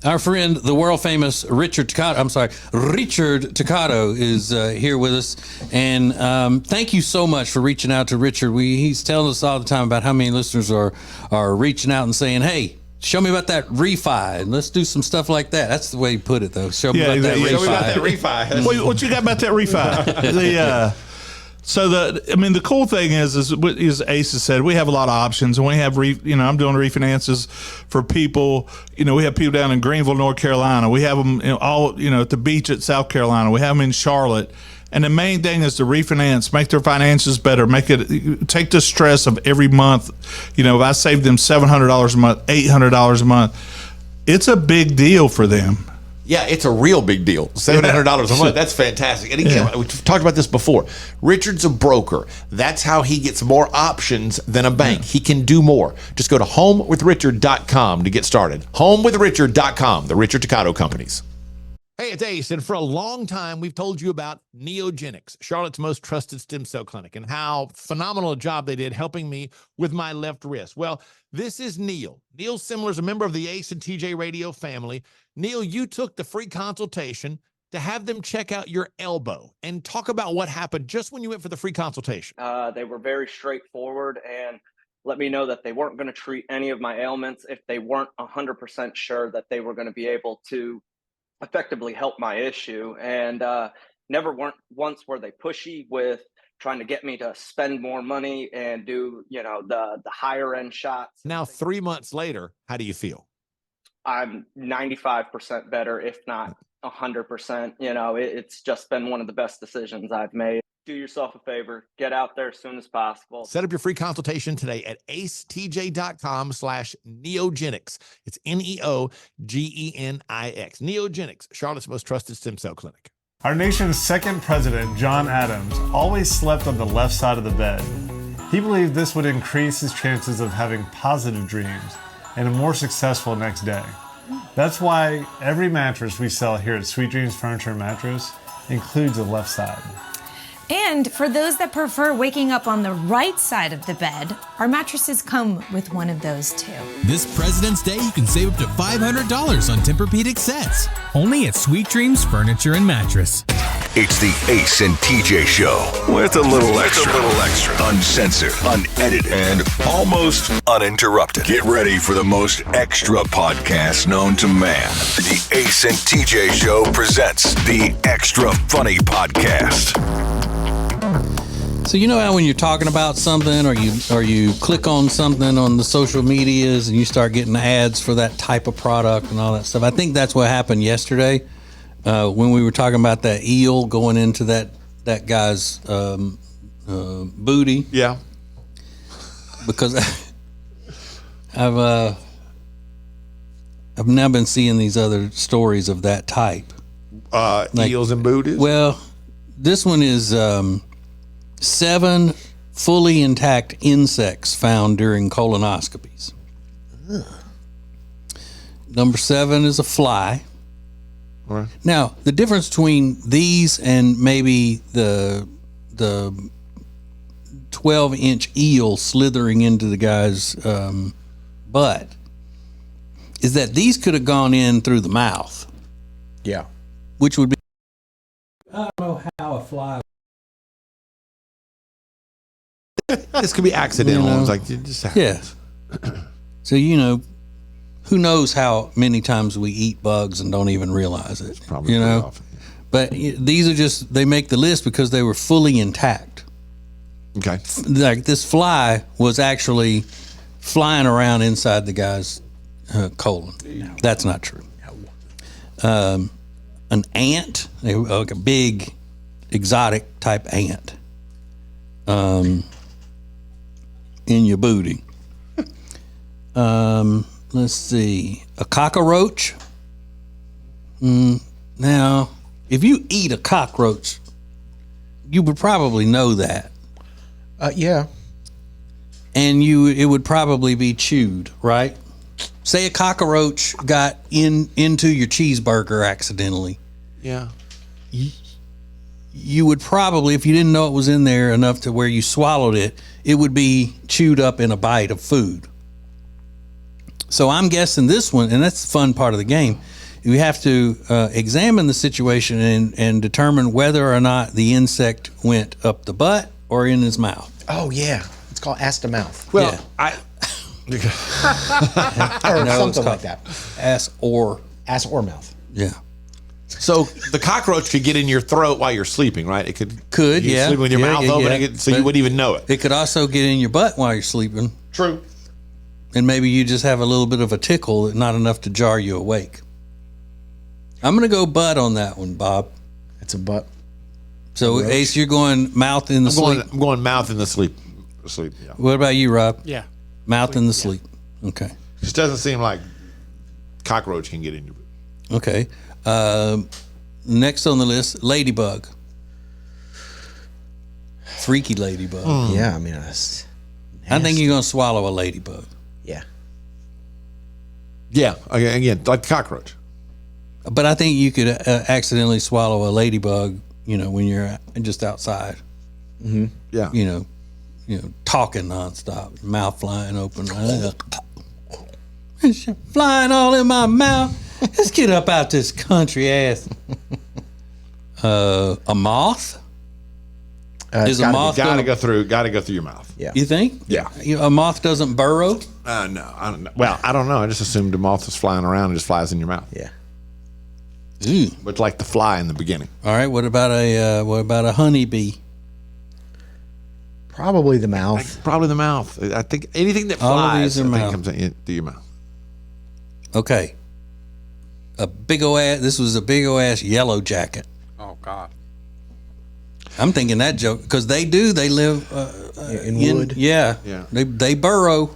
Our friend, the world famous Richard Toccato is here with us. And thank you so much for reaching out to Richard. He's telling us all the time about how many listeners are reaching out and saying, hey, show me about that refi, and let's do some stuff like that. That's the way you put it, though. Show me about that refi. Show me about that refi. What you got about that refi? The cool thing is Ace has said, we have a lot of options, and we have, I'm doing refinances for people. We have people down in Greenville, North Carolina. We have them at the beach at South Carolina. We have them in Charlotte. And the main thing is to refinance, make their finances better, take the stress of every month. If I save them $700 a month, $800 a month, it's a big deal for them. Yeah, it's a real big deal. $700 a month. That's fantastic. And again, we've talked about this before. Richard's a broker. That's how he gets more options than a bank. He can do more. Just go to homewithrichard.com to get started. Homewithrichard.com, the Richard Toccato Companies. Hey, it's Ace, and for a long time, we've told you about Neogenics, Charlotte's most trusted stem cell clinic, and how phenomenal a job they did helping me with my left wrist. Well, this is Neil. Neil Simler is a member of the Ace and TJ Radio family. Neil, you took the free consultation to have them check out your elbow and talk about what happened just when you went for the free consultation. They were very straightforward and let me know that they weren't going to treat any of my ailments if they weren't 100% sure that they were going to be able to effectively help my issue. And once were they pushy with trying to get me to spend more money and do, the higher end shots. Now, 3 months later, how do you feel? I'm 95% better, if not 100%. It's just been one of the best decisions I've made. Do yourself a favor, get out there as soon as possible. Set up your free consultation today at acetj.com/neogenics. It's Neogenix. Neogenics, Charlotte's most trusted stem cell clinic. Our nation's second president, John Adams, always slept on the left side of the bed. He believed this would increase his chances of having positive dreams and a more successful next day. That's why every mattress we sell here at Sweet Dreams Furniture and Mattress includes a left side. And for those that prefer waking up on the right side of the bed, our mattresses come with one of those too. This President's Day, you can save up to $500 on Tempur-Pedic sets. Only at Sweet Dreams Furniture and Mattress. It's the Ace and TJ Show with a little extra. Uncensored, unedited, and almost uninterrupted. Get ready for the most extra podcast known to man. The Ace and TJ Show presents the Extra Funny Podcast. So how when you're talking about something or you click on something on the social medias and you start getting ads for that type of product and all that stuff. I think that's what happened yesterday when we were talking about that eel going into that guy's booty. Yeah. Because I've now been seeing these other stories of that type. Eels and booties? Well, this one is 7 fully intact insects found during colonoscopies. Ugh. Number 7 is a fly. All right. Now, the difference between these and maybe the 12-inch eel slithering into the guy's butt is that these could have gone in through the mouth. Yeah. Which would be, I don't know how a fly. This could be accidental. It's like it just happens. Yeah. So who knows how many times we eat bugs and don't even realize it. Probably often. But these are they make the list because they were fully intact. Okay. Like this fly was actually flying around inside the guy's colon. No. That's not true. No. An ant, like a big exotic type ant. In your booty. Let's see. A cockroach. Now, if you eat a cockroach, you would probably know that. Yeah. And it would probably be chewed, right? Say a cockroach got into your cheeseburger accidentally. Yeah. You would probably, if you didn't know it was in there enough to where you swallowed it, it would be chewed up in a bite of food. So I'm guessing this one, and that's the fun part of the game. You have to examine the situation and determine whether or not the insect went up the butt or in his mouth. Oh yeah, it's called ass to mouth. Well, Yeah. Or No, it's something like called that. Ass or Mouth. yeah. So the cockroach could get in your throat while you're sleeping, right? It could. Could, you're yeah. Sleeping with your Yeah, mouth yeah, open, yeah. so you wouldn't even know it. It could also get in your butt while you're sleeping, True. and maybe you just have a little bit of a tickle, not enough to jar you awake. I'm going to go butt on that one, Bob. It's a butt. So Ace, you're going mouth in the sleep. I'm going mouth in the sleep. Yeah. What about you, Rob? Yeah. Mouth in the sleep. Okay. Just doesn't seem like cockroach can get in your. Okay. Next on the list, ladybug. Freaky ladybug. Yeah, I mean, that's I think you're going to swallow a ladybug. yeah. Yeah. Again, like cockroach. But I think you could accidentally swallow a ladybug, when you're just outside, Yeah. talking nonstop, mouth flying open. It's flying all in my mouth. Let's get up out this country ass. A moth? Is a moth Got to gonna, go through. Got to go through your mouth. Yeah. you think? Yeah. A moth doesn't burrow? No, I don't know. Well, I don't know. I just assumed a moth was flying around and just flies in your mouth. Yeah. Ooh. But like the fly in the beginning. All right. What about a honeybee? Probably the mouth. Probably the mouth. I think anything that All of flies these are I think mouth. comes in through your mouth. Okay. A big ol' ass. This was a big ol' ass yellow jacket. Oh God. I'm thinking that joke because they do. They live In wood. Yeah. Yeah. They burrow.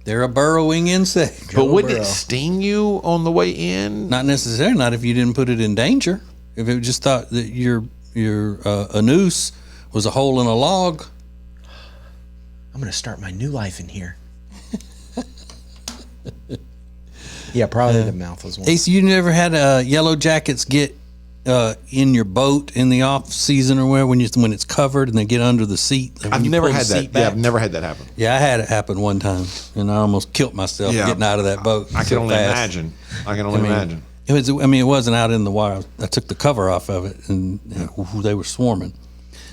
They're a burrowing insect. But wouldn't burrow. it sting you on the way in? Not necessarily. Not if you didn't put it in danger. If it just thought that your a noose was a hole in a log. I'm gonna start my new life in here. Yeah, probably the mouth was one. Ace, you never had yellow jackets get in your boat in the off season or where when it's covered and they get under the seat. When I've you never pull the had that. seat Yeah, back? I've never had that happen. Yeah, I had it happen one time, and I almost killed myself Yeah. getting out of that boat. I can so only fast. imagine. I can only imagine. It was. I mean, it wasn't out in the water. I took the cover off of it, and they were swarming.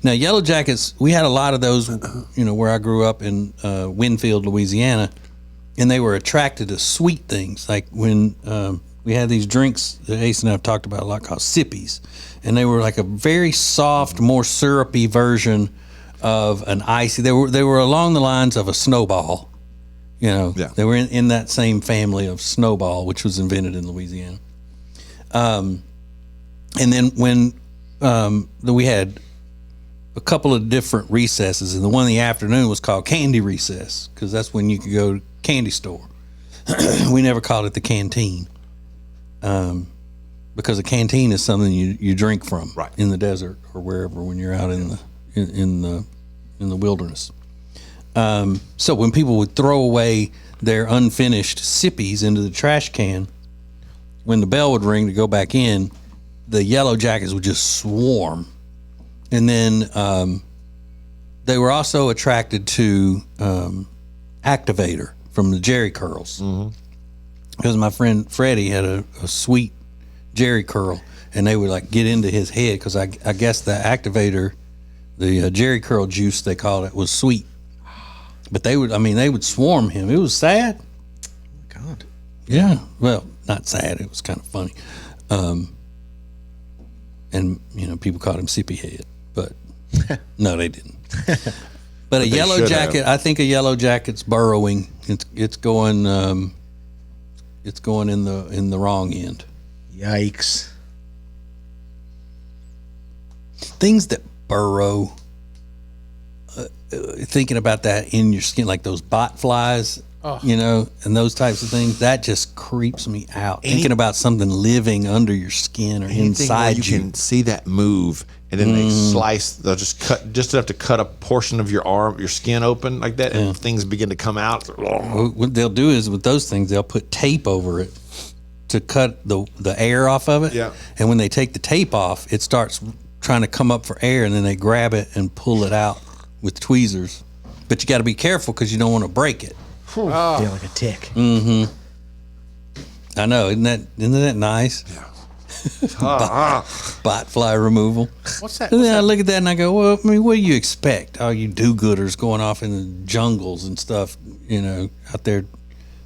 Now, yellow jackets. We had a lot of those. Where I grew up in Winfield, Louisiana, and they were attracted to sweet things. Like when we had these drinks that Ace and I have talked about a lot called sippies, and they were like a very soft, more syrupy version of an icy. They were along the lines of a snowball. Yeah. They were in that same family of snowball, which was invented in Louisiana. And then when we had a couple of different recesses, and the one in the afternoon was called candy recess because that's when you could go to candy store. We never called it the canteen because a canteen is something you drink from in the desert or wherever when you're out in the wilderness. So when people would throw away their unfinished sippies into the trash can, when the bell would ring to go back in, the yellow jackets would just swarm. And then they were also attracted to Activator from the Jerry Curls. Because my friend Freddie had a sweet Jerry Curl, and they would like get into his head because I guess the Activator, the Jerry Curl juice they called it, was sweet. But they would swarm him. It was sad. God. Yeah. Well, not sad. It was kind of funny. And, people called him Sippy Head, but no, they didn't. But a yellow should jacket, have. I think a yellow jacket's burrowing. It's going in the wrong end. Yikes. Things that burrow, thinking about that in your skin, like those bot flies, and those types of things, that just creeps me out. Thinking about something living under your skin or inside you can see that move, and then they slice. They'll just cut just enough to cut a portion of your arm, your skin open like that, and things begin to come out. What they'll do is with those things, they'll put tape over it to cut the air off of it. Yeah. And when they take the tape off, it starts trying to come up for air, and then they grab it and pull it out with tweezers. But you got to be careful because you don't want to break it. Feel like a tick. Mm-hmm. I know, isn't that nice? Yeah. Bot fly removal. What's that? And then I look at that and I go, well, I mean, what do you expect? All you do-gooders going off in the jungles and stuff, out there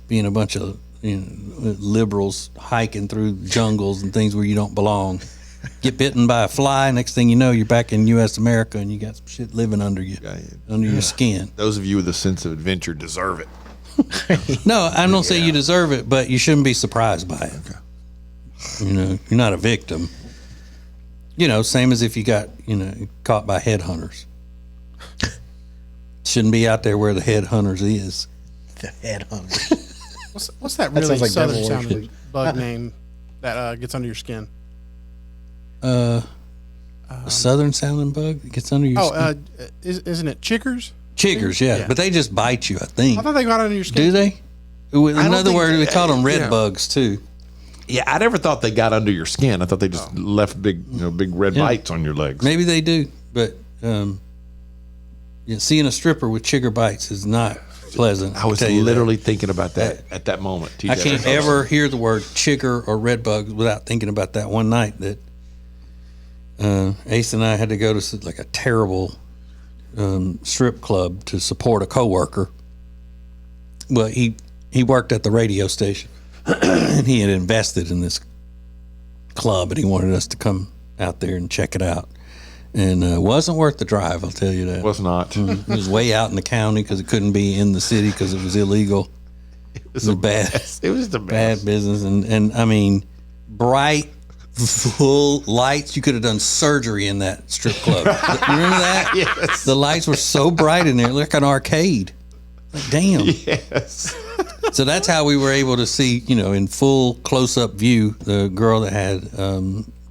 being a bunch of liberals hiking through jungles and things where you don't belong. Get bitten by a fly, next thing you know, you're back in U.S. America and you got some shit living under you, under your skin. Those of you with a sense of adventure deserve it. No, I don't say you deserve it, but you shouldn't be surprised by it. Okay. You're not a victim. Same as if you got, caught by headhunters. Shouldn't be out there where the headhunters is. The headhunters. What's that really southern sounding bug name that gets under your skin? A southern sounding bug that gets under your skin? Isn't it chiggers? Chiggers, yeah. But they just bite you, I think. I thought they got under your skin. Do they? In other words, we call them red bugs, too. Yeah, I never thought they got under your skin. I thought they just left big red bites on your legs. Maybe they do, but seeing a stripper with chigger bites is not pleasant. I was literally thinking about that at that moment. I can't ever hear the word chigger or red bug without thinking about that one night that Ace and I had to go to like a terrible strip club to support a coworker. Well, he worked at the radio station. And he had invested in this club, and he wanted us to come out there and check it out. And it wasn't worth the drive, I'll tell you that. It was not. It was way out in the county because it couldn't be in the city because it was illegal. It was bad. It was the bad business, and I mean, bright, full lights. You could have done surgery in that strip club. You remember that? Yes. The lights were so bright in there, like an arcade. Like, damn. Yes. So that's how we were able to see, in full close-up view, the girl that had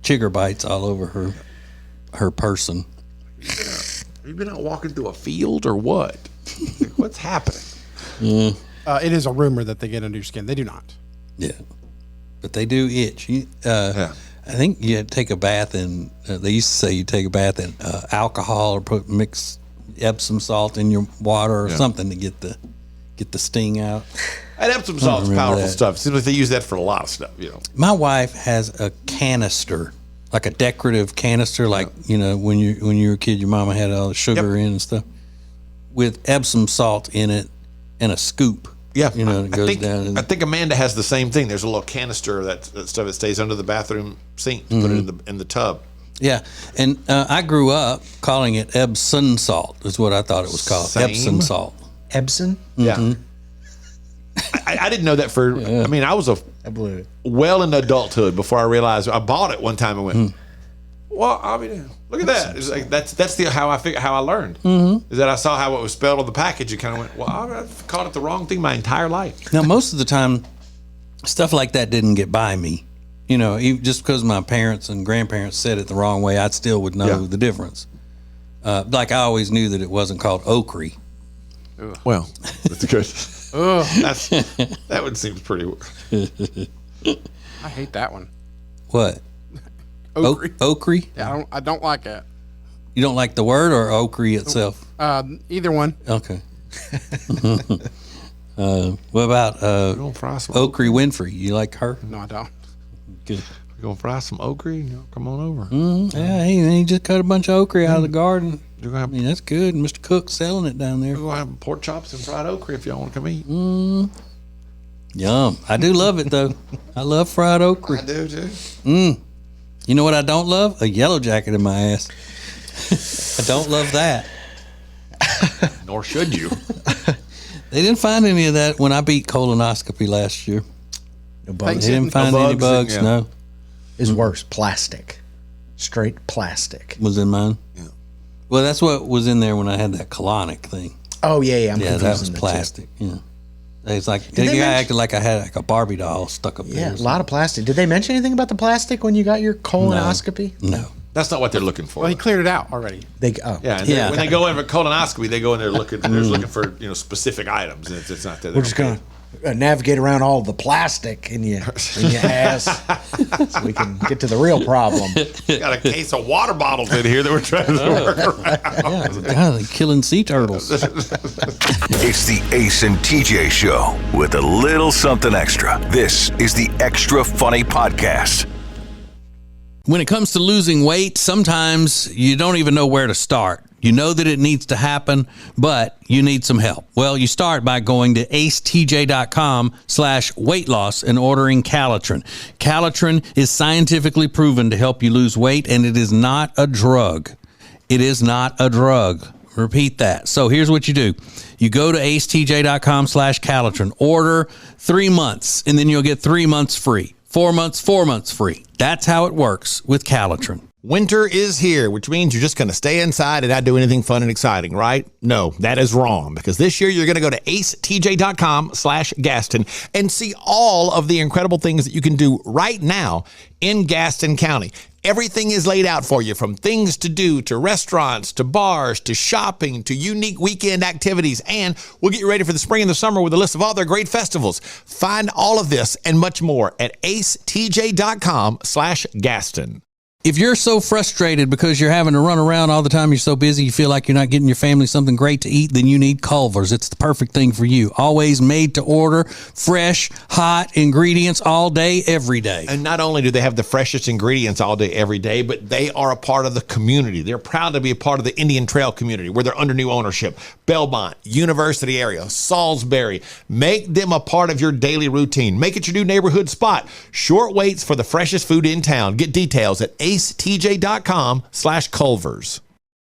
chigger bites all over her person. Have you been out walking through a field or what? What's happening? It is a rumor that they get under your skin. They do not. Yeah, but they do itch. I think you had to take a bath in. They used to say you take a bath in alcohol or mix Epsom salt in your water or something to get the sting out. And Epsom salt's powerful stuff. Seems like they use that for a lot of stuff. My wife has a canister, like a decorative canister, like when you were a kid, your mama had all the sugar in and stuff, with Epsom salt in it and a scoop. Yeah, it goes down. I think Amanda has the same thing. There's a little canister of that stuff that stays under the bathroom sink. To put it in the tub. Yeah, and I grew up calling it Epsom salt. Is what I thought it was called. Same. Epsom salt. Epsom? Yeah. I didn't know that for. Yeah. I mean, I was well into adulthood before I realized. I bought it one time and went, well, I mean, look at that. It's like that's how I learned. Is that I saw how it was spelled on the package. You kind of went, well, I've called it the wrong thing my entire life. Now, most of the time, stuff like that didn't get by me. Just because my parents and grandparents said it the wrong way, I still would know the difference. Like I always knew that it wasn't called okra. Well, that's good. That one seems pretty. I hate that one. What? Okra. Okra? Yeah, I don't like that. You don't like the word or okra itself? Either one. Okay. What about Okra Winfrey? You like her? No, I don't. Good. We're gonna fry some okra. Come on over. Yeah, he just cut a bunch of okra out of the garden. That's good. Mr. Cook's selling it down there. We're gonna have pork chops and fried okra if y'all want to come eat. Yum. I do love it though. I love fried okra. I do too. You know what I don't love? A yellow jacket in my ass. I don't love that. Nor should you. They didn't find any of that when I beat colonoscopy last year. No bugs. They didn't find any bugs. No. It's worse. Plastic. Straight plastic. Was in mine? Yeah. Well, that's what was in there when I had that colonic thing. Oh, yeah. That was plastic. Yeah. It's like the guy acted like I had like a Barbie doll stuck up there. Yeah, a lot of plastic. Did they mention anything about the plastic when you got your colonoscopy? No. That's not what they're looking for. Well, he cleared it out already. When they go in for colonoscopy, they go in there looking. They're looking for specific items. It's not that we're just gonna navigate around all the plastic in your ass so we can get to the real problem. Got a case of water bottles in here that we're trying to work around. God, they're killing sea turtles. It's the Ace and TJ Show with a little something extra. This is the Extra Funny Podcast. When it comes to losing weight, sometimes you don't even know where to start. You know that it needs to happen, but you need some help. Well, you start by going to acetj.com/weight loss and ordering Calitrin. Calitrin is scientifically proven to help you lose weight, and it is not a drug. It is not a drug. Repeat that. So here's what you do. You go to acetj.com/Calitrin, order 3 months, and then you'll get 3 months free. 4 months, 4 months free. That's how it works with Calitrin. Winter is here, which means you're just going to stay inside and not do anything fun and exciting, right? No, that is wrong, because this year you're going to go to acetj.com/Gaston and see all of the incredible things that you can do right now in Gaston County. Everything is laid out for you, from things to do, to restaurants, to bars, to shopping, to unique weekend activities. And we'll get you ready for the spring and the summer with a list of all their great festivals. Find all of this and much more at acetj.com/Gaston. If you're so frustrated because you're having to run around all the time, you're so busy, you feel like you're not getting your family something great to eat, then you need Culver's. It's the perfect thing for you. Always made to order, fresh, hot ingredients all day, every day. And not only do they have the freshest ingredients all day, every day, but they are a part of the community. They're proud to be a part of the Indian Trail community, where they're under new ownership. Belmont, University area, Salisbury. Make them a part of your daily routine. Make it your new neighborhood spot. Short waits for the freshest food in town. Get details at acetj.com/Culver's.